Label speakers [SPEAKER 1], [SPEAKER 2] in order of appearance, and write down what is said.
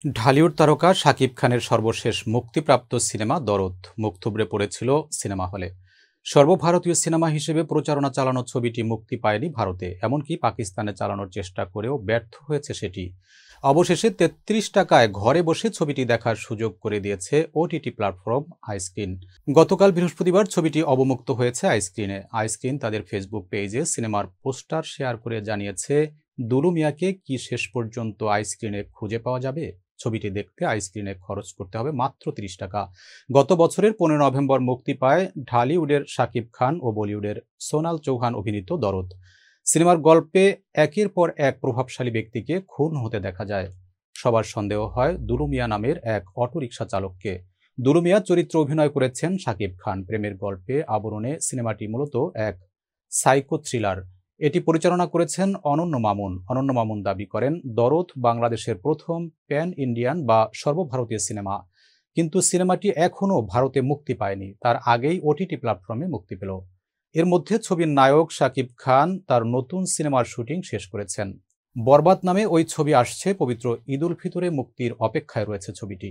[SPEAKER 1] ঢালিউড তারকা শাকিব খানের সর্বশেষ মুক্তিপ্রাপ্ত সিনেমা দরদ মুখ থুবড়ে পড়েছিল সিনেমা হলে। সর্বভারতীয় সিনেমা হিসেবে প্রচারণা চালানো ছবিটি মুক্তি পায়নি ভারতে, এমনকি পাকিস্তানে চালানোর চেষ্টা করেও ব্যর্থ হয়েছে সেটি। অবশেষে ৩৩ টাকায় ঘরে বসে ছবিটি দেখার সুযোগ করে দিয়েছে ওটিটি প্ল্যাটফর্ম আইস্ক্রিন। গতকাল বৃহস্পতিবার ছবিটি অবমুক্ত হয়েছে আইস্ক্রিনে। আইস্ক্রিন তাদের ফেসবুক পেজে সিনেমার পোস্টার শেয়ার করে জানিয়েছে, দুলু মিয়াকে কি শেষ পর্যন্ত আইস্ক্রিনে খুঁজে পাওয়া যাবে? ছবিটি দেখতে আইস্ক্রিনে খরচ করতে হবে মাত্র ৩০ টাকা। গত বছরের ১৫ নভেম্বর মুক্তি পায় ঢালিউডের শাকিব খান ও বলিউডের সোনাল চৌহান অভিনীত দরদ। সিনেমার গল্পে একের পর এক প্রভাবশালী ব্যক্তিকে খুন হতে দেখা যায়। সবার সন্দেহ হয় দুলু মিয়া নামের এক অটোরিকশা চালককে। দুলু মিয়া চরিত্র অভিনয় করেছেন শাকিব খান। প্রেমের গল্পে আবরণে সিনেমাটি মূলত এক সাইকো থ্রিলার। এটি পরিচালনা করেছেন অনন্য মামুন। অনন্য মামুন দাবি করেন, দরদ বাংলাদেশের প্রথম প্যান ইন্ডিয়ান বা সর্বভারতীয় সিনেমা, কিন্তু সিনেমাটি এখনও ভারতে মুক্তি পায়নি। তার আগেই ওটিটি প্ল্যাটফর্মে মুক্তি পেল। এর মধ্যে ছবির নায়ক শাকিব খান তার নতুন সিনেমার শুটিং শেষ করেছেন। বরবাদ নামে ওই ছবি আসছে। পবিত্র ঈদ উল ফিতরে মুক্তির অপেক্ষায় রয়েছে ছবিটি।